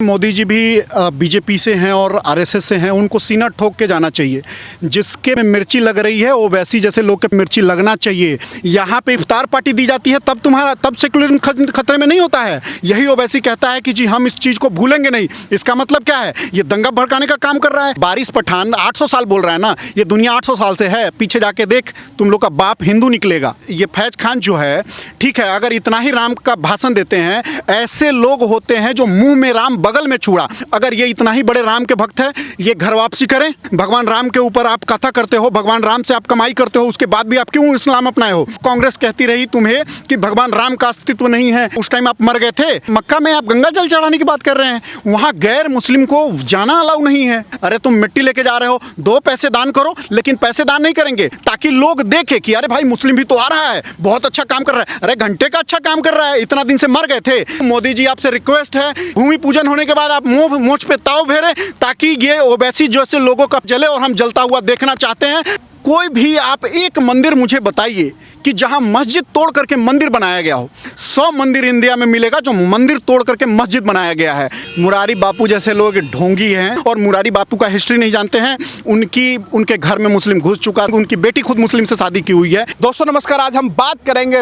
मोदी जी भी बीजेपी से हैं और आरएसएस से हैं, उनको सीना ठोक के जाना चाहिए। जिसके में मिर्ची लग रही है ओवैसी जैसे लोग के मिर्ची लगना चाहिए। यहाँ पे इफ्तार पार्टी दी जाती है तब सेकुलरिज्म खतरे में नहीं होता है। यही ओवैसी कहता है कि जी हम इस चीज़ को भूलेंगे नहीं। इसका मतलब क्या है? ये दंगा भड़काने का काम कर रहा है। वारिस पठान 800 साल बोल रहा है ना, ये दुनिया 800 साल से है। पीछे जाके देख, तुम लोग का बाप हिंदू निकलेगा। ये फैज खान जो है, ठीक है, अगर इतना ही राम का भाषण देते हैं, ऐसे लोग होते हैं जो मुंह में राम बगल में छुड़ा। अगर ये इतना ही बड़े राम के भक्त है, ये घर वापसी करें। भगवान राम के ऊपर आप कथा करते हो, भगवान राम से आप कमाई करते हो, उसके बाद भी आप क्यों इस्लाम अपनाए हो? कांग्रेस कहती रही तुम्हें कि भगवान राम का अस्तित्व नहीं है। उस टाइम आप मर गए थे। मक्का में आप गंगा जल चढ़ाने की बात कर रहे हैं, वहां गैर मुस्लिम को जाना अलाउ नहीं है। अरे तुम मिट्टी लेके जा रहे हो, 2 पैसे दान करो, लेकिन पैसे दान नहीं करेंगे ताकि लोग देखे कि अरे भाई मुस्लिम भी तो आ रहा है, बहुत अच्छा काम कर रहा है। अरे घंटे का अच्छा काम कर रहा है, इतना दिन से मर गए थे। मोदी जी आपसे रिक्वेस्ट है, भूमि पूजन होने के बाद आप मोछ पे ताव फेरे ताकि ये ओवैसी जैसे लोगों का जले और हम जलता हुआ देखना चाहते हैं। कोई भी आप एक मंदिर मुझे बताइए कि जहां मस्जिद तोड़ करके मंदिर बनाया गया हो। 100 मंदिर इंडिया में मिलेगा जो मंदिर तोड़ करके मस्जिद बनाया गया है। मुरारी बापू जैसे लोग ढोंगी हैं और मुरारी बापू का हिस्ट्री नहीं जानते हैं। उनके घर में मुस्लिम घुस चुका, उनकी बेटी खुद मुस्लिम से शादी की हुई है। दोस्तों नमस्कार, आज हम बात करेंगे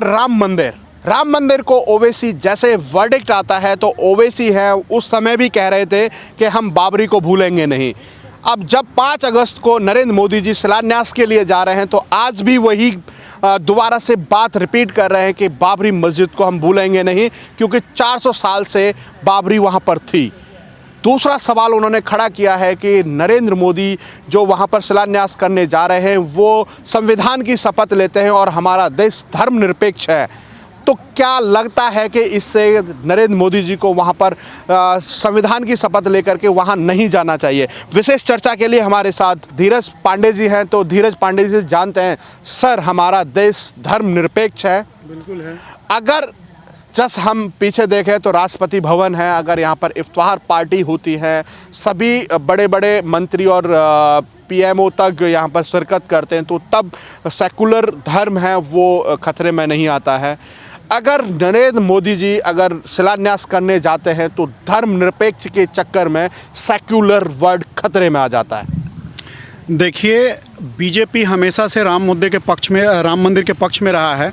राम मंदिर को ओवैसी जैसे वर्डिक्ट आता है तो ओवैसी है उस समय भी कह रहे थे कि हम बाबरी को भूलेंगे नहीं। अब जब 5 अगस्त को नरेंद्र मोदी जी शिलान्यास के लिए जा रहे हैं तो आज भी वही दोबारा से बात रिपीट कर रहे हैं कि बाबरी मस्जिद को हम भूलेंगे नहीं, क्योंकि 400 साल से बाबरी वहां पर थी। दूसरा सवाल उन्होंने खड़ा किया है कि नरेंद्र मोदी जो वहां पर शिलान्यास करने जा रहे हैं वो संविधान की शपथ लेते हैं और हमारा देश धर्मनिरपेक्ष है। तो क्या लगता है कि इससे नरेंद्र मोदी जी को वहां पर संविधान की शपथ लेकर के वहां नहीं जाना चाहिए? विशेष चर्चा के लिए हमारे साथ धीरज पांडे जी हैं। तो धीरज पांडे जी जानते हैं, सर हमारा देश धर्मनिरपेक्ष है। बिल्कुल है। अगर जस्ट हम पीछे देखें तो राष्ट्रपति भवन है, अगर यहाँ पर इफ्तार पार्टी होती है, सभी बड़े बड़े मंत्री और पीएमओ तक यहाँ पर शिरकत करते हैं, तो तब सेकुलर धर्म है वो खतरे में नहीं आता है। अगर नरेंद्र मोदी जी अगर शिलान्यास करने जाते हैं तो धर्मनिरपेक्ष के चक्कर में सेक्युलर वर्ड खतरे में आ जाता है। देखिए, बीजेपी हमेशा से राम मंदिर के पक्ष में रहा है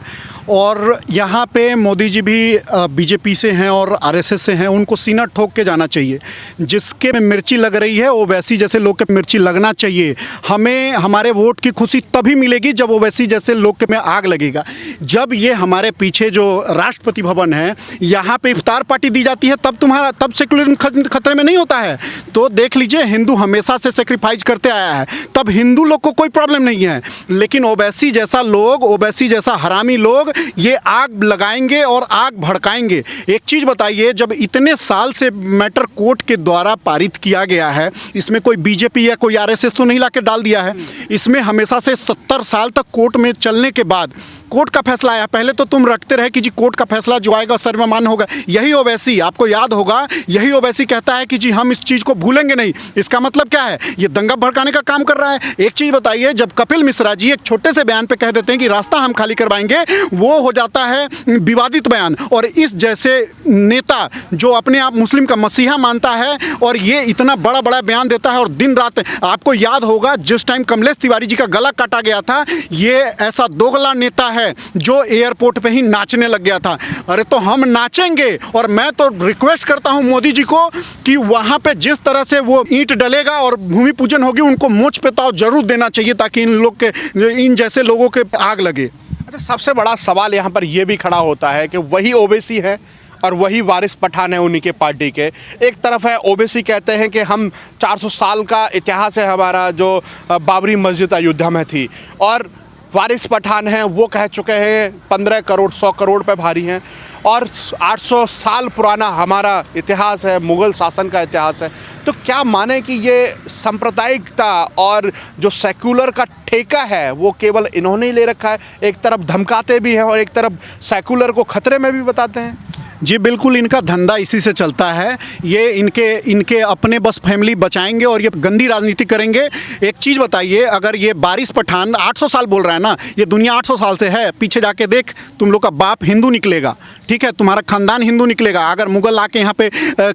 और यहाँ पे मोदी जी भी बीजेपी से हैं और आरएसएस से हैं, उनको सीना ठोक के जाना चाहिए। जिसके में मिर्ची लग रही है ओवैसी जैसे लोग के मिर्ची लगना चाहिए। हमें हमारे वोट की खुशी तभी मिलेगी जब ओवैसी जैसे लोग के में आग लगेगा। जब ये हमारे पीछे जो राष्ट्रपति भवन है, यहाँ पे इफ्तार पार्टी दी जाती है, तब सेकुलरिज्म खतरे में नहीं होता है। तो देख लीजिए, हिंदू हमेशा से सेक्रीफाइस करते आया है, तब हिंदू लोग को कोई प्रॉब्लम नहीं है। लेकिन ओवैसी जैसा हरामी लोग ये आग लगाएंगे और आग भड़काएंगे। एक चीज़ बताइए, जब इतने साल से मैटर कोर्ट के द्वारा पारित किया गया है, इसमें कोई बीजेपी या कोई आरएसएस तो नहीं लाके डाल दिया है। इसमें हमेशा से 70 साल तक कोर्ट में चलने के बाद कोर्ट का फैसला आया। पहले तो तुम रटते रहे कि जी कोर्ट का फैसला जो आएगा सर्वमान्य होगा। यही ओवैसी, आपको याद होगा, यही ओवैसी कहता है कि जी हम इस चीज़ को भूलेंगे नहीं। इसका मतलब क्या है? ये दंगा भड़काने का काम कर रहा है। एक चीज़ बताइए, जब कपिल मिश्रा जी एक छोटे से बयान पे कह देते हैं कि रास्ता हम खाली करवाएंगे, वो हो जाता है विवादित बयान। और इस जैसे नेता जो अपने आप मुस्लिम का मसीहा मानता है और ये इतना बड़ा बड़ा बयान देता है और दिन रात, आपको याद होगा जिस टाइम कमलेश तिवारी जी का गला काटा गया था, ये ऐसा दोगला नेता है जो एयरपोर्ट पे ही नाचने लग गया था। अरे तो हम नाचेंगे। और मैं तो रिक्वेस्ट करता हूं मोदी जी को कि वहां पे जिस तरह से वो ईंट डलेगा और भूमि पूजन होगी, उनको मोछ पे ताव जरूर देना चाहिए ताकि इन जैसे लोगों के आग लगे। अच्छा, सबसे बड़ा सवाल यहाँ पर यह भी खड़ा होता है कि वही ओवैसी है और वही वारिस पठान है उन्हीं के पार्टी के। एक तरफ है ओवैसी कहते हैं कि हम 400 साल का इतिहास है हमारा, जो बाबरी मस्जिद अयोध्या में थी, और वारिस पठान हैं वो कह चुके हैं 15 करोड़ 100 करोड़ पे भारी हैं, और 800 साल पुराना हमारा इतिहास है, मुग़ल शासन का इतिहास है। तो क्या माने कि ये सांप्रदायिकता और जो सेक्युलर का ठेका है वो केवल इन्होंने ही ले रखा है? एक तरफ धमकाते भी हैं और एक तरफ सेक्युलर को खतरे में भी बताते हैं। जी बिल्कुल, इनका धंधा इसी से चलता है। ये इनके अपने बस फैमिली बचाएंगे और ये गंदी राजनीति करेंगे। एक चीज़ बताइए, अगर ये वारिस पठान 800 साल बोल रहा है ना, ये दुनिया 800 साल से है। पीछे जाके देख, तुम लोग का बाप हिंदू निकलेगा, ठीक है, तुम्हारा खानदान हिंदू निकलेगा। अगर मुगल आके यहाँ पे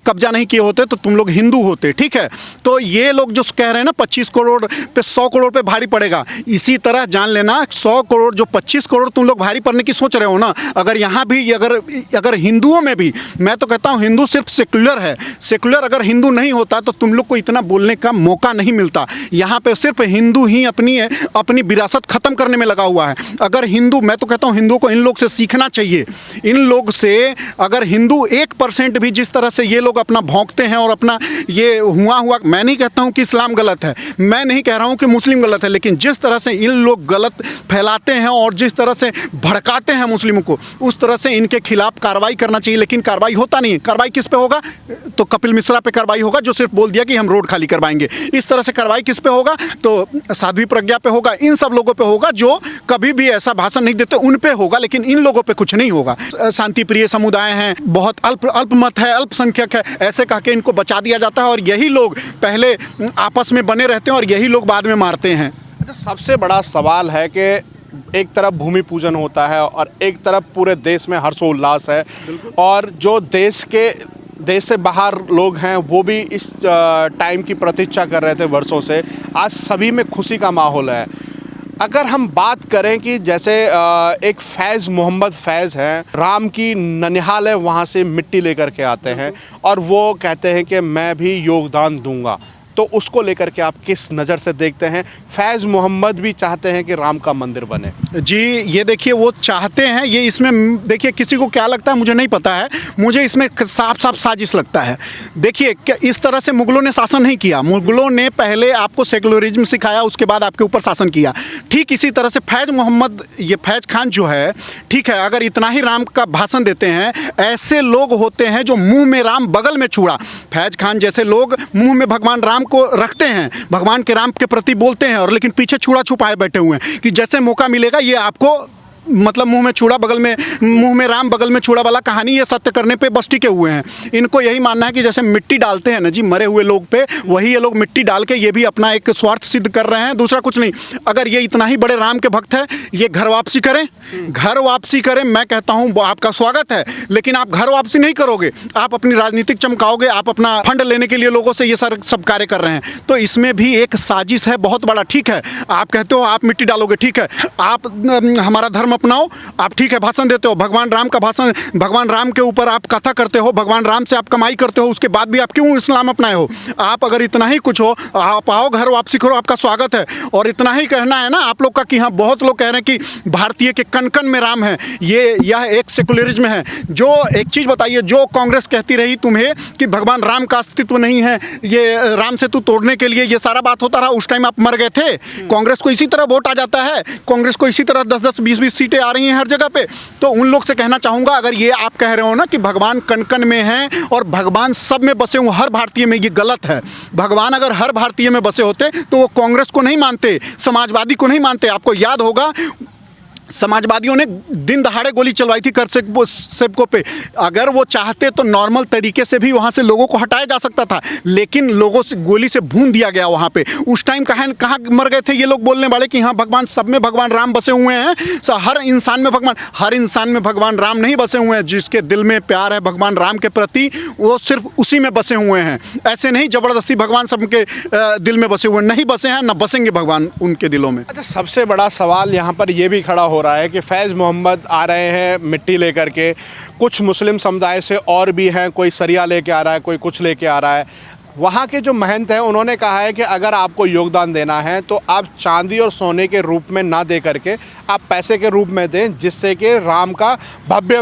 कब्जा नहीं किए होते तो तुम लोग हिंदू होते, ठीक है। तो ये लोग जो कह रहे हैं ना 25 करोड़ पे 100 करोड़ पे भारी पड़ेगा, इसी तरह जान लेना 100 करोड़ जो 25 करोड़ तुम लोग भारी पड़ने की सोच रहे हो ना, अगर यहाँ भी अगर हिंदुओं में भी, मैं तो कहता हूँ हिंदू सिर्फ सेकुलर है। सेकुलर अगर हिंदू नहीं होता तो तुम लोग को इतना बोलने का मौका नहीं मिलता। यहाँ पे सिर्फ हिंदू ही अपनी विरासत खत्म करने में लगा हुआ है। अगर हिंदू, मैं तो कहता हूँ हिंदुओं को इन लोग से सीखना चाहिए। इन लोग से अगर हिंदू 1% भी जिस तरह से ये लोग अपना भौंकते हैं और अपना ये हुआ, मैं नहीं कहता हूँ कि इस्लाम गलत है, मैं नहीं कह रहा हूँ कि मुस्लिम गलत है, लेकिन जिस तरह से इन लोग गलत फैलाते हैं और जिस तरह से भड़काते हैं मुस्लिमों को, उस तरह से इनके खिलाफ कार्रवाई करना चाहिए। लेकिन कार्रवाई होता नहीं है। कार्रवाई किस पे होगा? तो कपिल मिश्रा पे कार्रवाई होगा, जो सिर्फ बोल दिया कि हम रोड खाली करवाएंगे। इस तरह से कार्रवाई किस पे होगा? तो साध्वी प्रज्ञा पे होगा, इन सब लोगों पे होगा जो कभी भी ऐसा भाषण नहीं देते, उन पे होगा, लेकिन इन लोगों पे कुछ नहीं होगा। शांति प्रिय समुदाय हैं, बहुत अल्पमत है, अल्पसंख्यक है, ऐसे कह के इनको बचा दिया जाता है और यही लोग पहले आपस में बने रहते हैं और यही लोग बाद में मारते हैं। सबसे बड़ा सवाल है कि एक तरफ भूमि पूजन होता है और एक तरफ पूरे देश में हर्षोल्लास है, और जो देश से बाहर लोग हैं वो भी इस टाइम की प्रतीक्षा कर रहे थे वर्षों से। आज सभी में खुशी का माहौल है। अगर हम बात करें कि जैसे एक फैज़ मोहम्मद फैज़ हैं, राम की ननिहाल है, वहाँ से मिट्टी लेकर के आते हैं और वो कहते हैं कि मैं भी योगदान दूंगा, तो उसको लेकर के आप किस नज़र से देखते हैं? फैज़ मोहम्मद भी चाहते हैं कि राम का मंदिर बने। जी ये देखिए, वो चाहते हैं, ये इसमें देखिए किसी को क्या लगता है मुझे नहीं पता है, मुझे इसमें साफ साफ साजिश लगता है। देखिए इस तरह से मुगलों ने शासन नहीं किया। मुगलों ने पहले आपको सेकुलरिज्म सिखाया, उसके बाद आपके ऊपर शासन किया। ठीक इसी तरह से फैज़ मोहम्मद, ये फैज़ खान जो है, ठीक है, अगर इतना ही राम का भाषण देते हैं, ऐसे लोग होते हैं जो मुंह में राम बगल में छुड़ा। फैज़ खान जैसे लोग मुंह में भगवान राम को रखते हैं, भगवान के राम के प्रति बोलते हैं, और लेकिन पीछे छुड़ा छुपाए बैठे हुए हैं कि जैसे मौका मिलेगा ये आपको, मतलब मुंह में छुड़ा बगल में, मुंह में राम बगल में छुड़ा वाला कहानी ये सत्य करने पे बस टिके हुए हैं। इनको यही मानना है कि जैसे मिट्टी डालते हैं ना जी मरे हुए लोग पे, वही ये लोग मिट्टी डाल के ये भी अपना एक स्वार्थ सिद्ध कर रहे हैं, दूसरा कुछ नहीं। अगर ये इतना ही बड़े राम के भक्त है, ये घर वापसी करें, घर वापसी करें। मैं कहता हूँ आपका स्वागत है, लेकिन आप घर वापसी नहीं करोगे, आप अपनी राजनीतिक चमकाओगे, आप अपना फंड लेने के लिए लोगों से ये सारे सब कार्य कर रहे हैं। तो इसमें भी एक साजिश है बहुत बड़ा। ठीक है, आप कहते हो आप मिट्टी डालोगे, ठीक है, आप हमारा धर्म अपनाओ, आप ठीक है भाषण देते हो, भगवान राम का भाषण, भगवान राम के ऊपर आप कथा करते हो, भगवान राम से आप कमाई करते हो, उसके बाद भी आप क्यों इस्लाम अपनाए हो? आप अगर इतना ही कुछ हो, आप आओ घर वापसी करो, आपका स्वागत है। और इतना ही कहना है ना आप लोग का कि हाँ, बहुत लोग कह रहे हैं कि भारतीय के कण कण में राम है, यह एक सेकुलरिज्म है। जो एक चीज़ बताइए, जो कांग्रेस कहती रही तुम्हें कि भगवान राम का अस्तित्व नहीं है, ये राम सेतु तोड़ने के लिए ये सारा बात होता रहा, उस टाइम आप मर गए थे। कांग्रेस को इसी तरह वोट आ जाता है, कांग्रेस को इसी तरह 10-10, 20-20 सीटें आ रही हैं हर जगह पे। तो उन लोग से कहना चाहूँगा, अगर ये आप कह रहे हो ना कि भगवान कण कण में हैं और भगवान सब में बसे हुए, हर भारतीय में, ये गलत है। भगवान अगर हर भारतीय में बसे होते तो वो कांग्रेस को नहीं मानते, समाजवादी को नहीं मानते। आपको याद होगा समाजवादियों ने दिन दहाड़े गोली चलवाई थी कर सेवकों पे। अगर वो चाहते तो नॉर्मल तरीके से भी वहाँ से लोगों को हटाया जा सकता था, लेकिन लोगों से गोली से भून दिया गया वहाँ पे। उस टाइम कहाँ मर गए थे ये लोग बोलने वाले कि हाँ भगवान सब में भगवान राम बसे हुए हैं, हर इंसान में भगवान राम नहीं बसे हुए हैं। जिसके दिल में प्यार है भगवान राम के प्रति, वो सिर्फ उसी में बसे हुए हैं। ऐसे नहीं ज़बरदस्ती भगवान सबके दिल में बसे हुए नहीं बसे हैं, ना बसेंगे भगवान उनके दिलों में। अच्छा, सबसे बड़ा सवाल यहाँ पर ये भी खड़ा हो रहा है कि फैज़ मोहम्मद आ रहे हैं मिट्टी लेकर के, कुछ मुस्लिम समुदाय से और भी हैं, कोई सरिया लेके आ रहा है, कोई कुछ लेके आ रहा है। वहाँ के जो महंत हैं उन्होंने कहा है कि अगर आपको योगदान देना है तो आप चांदी और सोने के रूप में ना दे करके आप पैसे के रूप में दें, जिससे कि राम का भव्य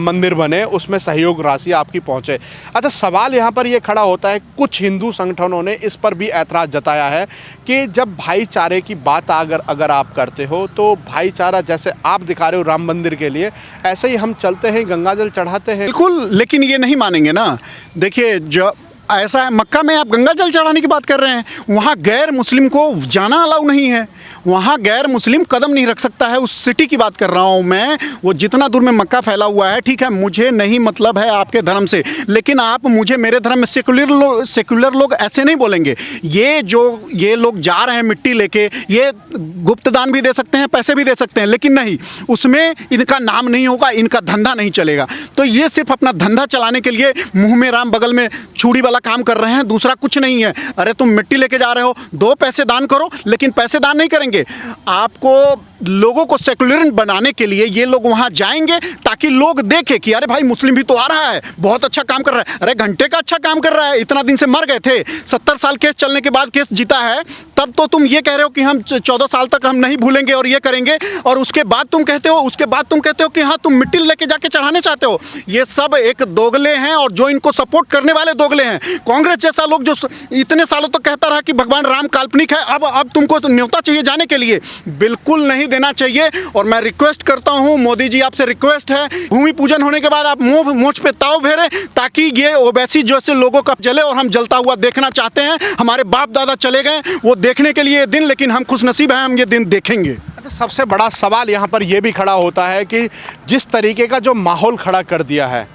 मंदिर बने, उसमें सहयोग राशि आपकी पहुँचे। अच्छा, सवाल यहाँ पर ये खड़ा होता है, कुछ हिंदू संगठनों ने इस पर भी ऐतराज़ जताया है कि जब भाईचारे की बात अगर आप करते हो तो भाईचारा जैसे आप दिखा रहे हो राम मंदिर के लिए, ऐसे ही हम चलते हैं गंगा जल चढ़ाते हैं। बिल्कुल, लेकिन ये नहीं मानेंगे ना। देखिए, जो ऐसा है, मक्का में आप गंगा जल चढ़ाने की बात कर रहे हैं, वहाँ गैर मुस्लिम को जाना अलाउ नहीं है। वहाँ गैर मुस्लिम कदम नहीं रख सकता है। उस सिटी की बात कर रहा हूँ मैं, वो जितना दूर में मक्का फैला हुआ है, ठीक है, मुझे नहीं मतलब है आपके धर्म से, लेकिन आप मुझे मेरे धर्म में सेकुलर लोग ऐसे नहीं बोलेंगे। ये लोग जा रहे हैं मिट्टी लेके, ये गुप्त दान भी दे सकते हैं, पैसे भी दे सकते हैं, लेकिन नहीं, उसमें इनका नाम नहीं होगा, इनका धंधा नहीं चलेगा। तो ये सिर्फ अपना धंधा चलाने के लिए मुंह में राम बगल में छुरी वाला काम कर रहे हैं, दूसरा कुछ नहीं है। अरे तुम मिट्टी लेके जा रहे हो, 2 पैसे दान करो, लेकिन पैसे दान नहीं करेंगे। आपको लोगों को सेकुलर बनाने के लिए ये लोग वहां जाएंगे ताकि लोग देखें कि अरे भाई मुस्लिम भी तो आ रहा है, बहुत अच्छा काम कर रहा है। अरे घंटे का अच्छा काम कर रहा है, इतना दिन से मर गए थे, 70 साल केस चलने के बाद केस जीता है, तब तो तुम ये कह रहे हो कि हम 14 साल तक हम नहीं भूलेंगे और ये करेंगे, और उसके बाद तुम कहते हो कि हाँ तुम मिट्टी लेके जाके चढ़ाने चाहते हो। ये सब एक दोगले हैं, और जो इनको सपोर्ट करने वाले दोगले हैं। कांग्रेस जैसा लोग जो इतने सालों तक कहता रहा कि भगवान राम काल्पनिक है, अब तुमको तो न्योता चाहिए जाने के लिए, बिल्कुल नहीं देना चाहिए। और मैं रिक्वेस्ट करता हूं, मोदी जी आपसे रिक्वेस्ट है, भूमि पूजन होने के बाद आप मोच पे ताव फेरे, ताकि ये ओवैसी जैसे लोगों का जले, और हम जलता हुआ देखना चाहते हैं। हमारे बाप दादा चले गए वो देखने के लिए ये दिन, लेकिन हम खुशनसीब हैं, हम ये दिन देखेंगे। सबसे बड़ा सवाल यहाँ पर यह भी खड़ा होता है कि जिस तरीके का जो माहौल खड़ा कर दिया है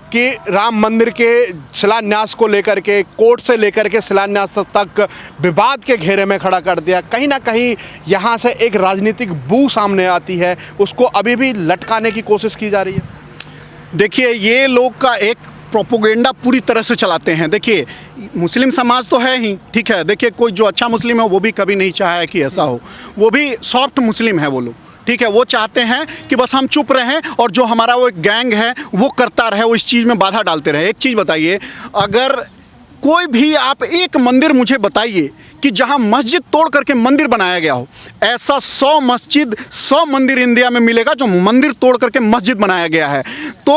कि राम मंदिर के शिलान्यास को लेकर के, कोर्ट से लेकर के शिलान्यास तक विवाद के घेरे में खड़ा कर दिया, कहीं ना कहीं यहाँ से एक राजनीतिक बू सामने आती है, उसको अभी भी लटकाने की कोशिश की जा रही है। देखिए, ये लोग का एक प्रोपोगेंडा पूरी तरह से चलाते हैं। देखिए, मुस्लिम समाज तो है ही, ठीक है, देखिए कोई जो अच्छा मुस्लिम है वो भी कभी नहीं चाहा है कि ऐसा हो, वो भी सॉफ्ट मुस्लिम है वो लोग, ठीक है, वो चाहते हैं कि बस हम चुप रहें, और जो हमारा वो एक गैंग है वो करता रहे, वो इस चीज़ में बाधा डालते रहे। एक चीज़ बताइए, अगर कोई भी आप एक मंदिर मुझे बताइए कि जहां मस्जिद तोड़ करके मंदिर बनाया गया हो, ऐसा 100 मंदिर इंडिया में मिलेगा जो मंदिर तोड़ करके मस्जिद बनाया गया है। तो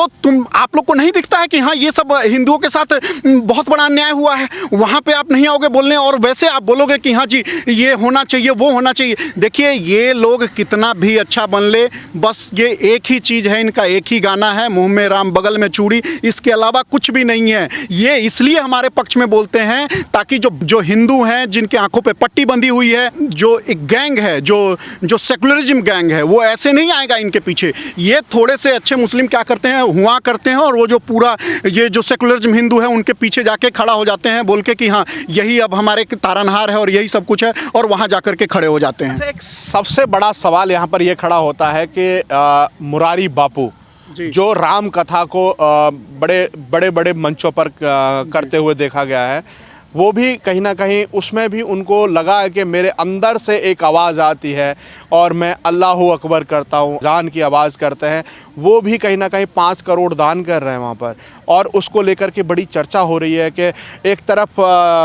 आप लोग को नहीं दिखता है कि हाँ ये सब हिंदुओं के साथ बहुत बड़ा अन्याय हुआ है? वहाँ पे आप नहीं आओगे बोलने, और वैसे आप बोलोगे कि हाँ जी ये होना चाहिए, वो होना चाहिए। देखिए, ये लोग कितना भी अच्छा बन ले, बस ये एक ही चीज़ है, इनका एक ही गाना है, मुंह में राम बगल में चूड़ी, इसके अलावा कुछ भी नहीं है। ये इसलिए हमारे पक्ष में बोलते हैं ताकि जो हिंदू हैं, जिनके आंखों पे पट्टी बंधी हुई है, जो एक गैंग है, जो सेकुलरिज्म गैंग है, वो ऐसे नहीं आएगा इनके पीछे। ये थोड़े से अच्छे मुस्लिम क्या करते हैं, हुआ करते हैं, और वो जो पूरा ये जो सेकुलरिज्म हिंदू है उनके पीछे जाके खड़ा हो जाते हैं, बोल के कि हाँ यही अब हमारे तारनहार है और यही सब कुछ है, और वहाँ जा करके खड़े हो जाते हैं। एक सबसे बड़ा सवाल यहाँ पर यह खड़ा होता है कि मुरारी बापू जो राम कथा को बड़े बड़े मंचों पर करते हुए देखा गया है, वो भी कहीं ना कहीं उसमें भी उनको लगा है कि मेरे अंदर से एक आवाज़ आती है और मैं अल्लाहु अकबर करता हूँ, जान की आवाज़ करते हैं। वो भी कहीं ना कहीं 5 करोड़ दान कर रहे हैं वहाँ पर, और उसको लेकर के बड़ी चर्चा हो रही है कि एक तरफ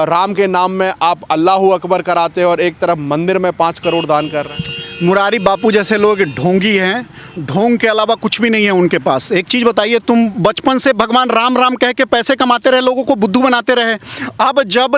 राम के नाम में आप अल्लाहु अकबर कराते हैं और एक तरफ मंदिर में 5 करोड़ दान कर रहे हैं। मुरारी बापू जैसे लोग ढोंगी हैं, ढोंग के अलावा कुछ भी नहीं है उनके पास। एक चीज़ बताइए, तुम बचपन से भगवान राम राम कह के पैसे कमाते रहे, लोगों को बुद्धू बनाते रहे। अब जब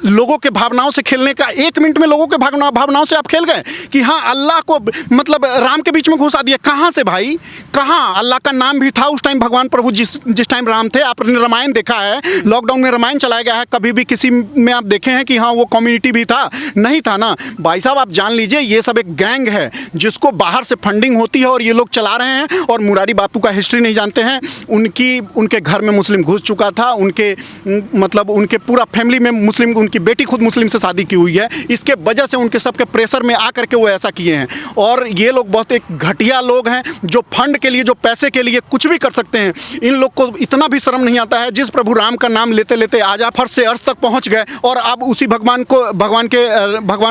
लोगों के भावनाओं से खेलने का, 1 मिनट में लोगों के भावनाओं से आप खेल गए कि हाँ अल्लाह को मतलब राम के बीच में घुसा दिया। कहाँ से भाई, कहाँ? अल्लाह का नाम भी था उस टाइम, भगवान प्रभु जिस टाइम राम थे। आपने रामायण देखा है, लॉकडाउन में रामायण चलाया गया है, कभी भी किसी में आप देखे हैं कि हाँ वो कम्युनिटी भी था? नहीं था ना भाई साहब। आप जान लीजिए ये सब एक गैंग है जिसको बाहर से फंडिंग होती है और ये लोग चला रहे हैं। और मुरारी बापू का हिस्ट्री नहीं जानते हैं। उनके घर में मुस्लिम घुस चुका था, उनके पूरा फैमिली में मुस्लिम, उनकी बेटी खुद मुस्लिम से शादी की हुई है। इसके वजह से उनके सबके प्रेशर में आकर के वो ऐसा किए हैं। और ये लोग बहुत एक घटिया लोग हैं जो फंड के लिए, जो पैसे के लिए कुछ भी कर सकते हैं। इन लोग को इतना भी शर्म नहीं आता है। जिस प्रभु राम का नाम लेते लेते आज आप फर्श से अर्श तक पहुंच गए और आप उसी भगवान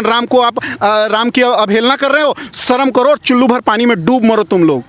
राम को आप राम की अवहेलना कर रहे हो। शर्म करो और चुल्लू भर पानी में डूब मरो तुम लोग।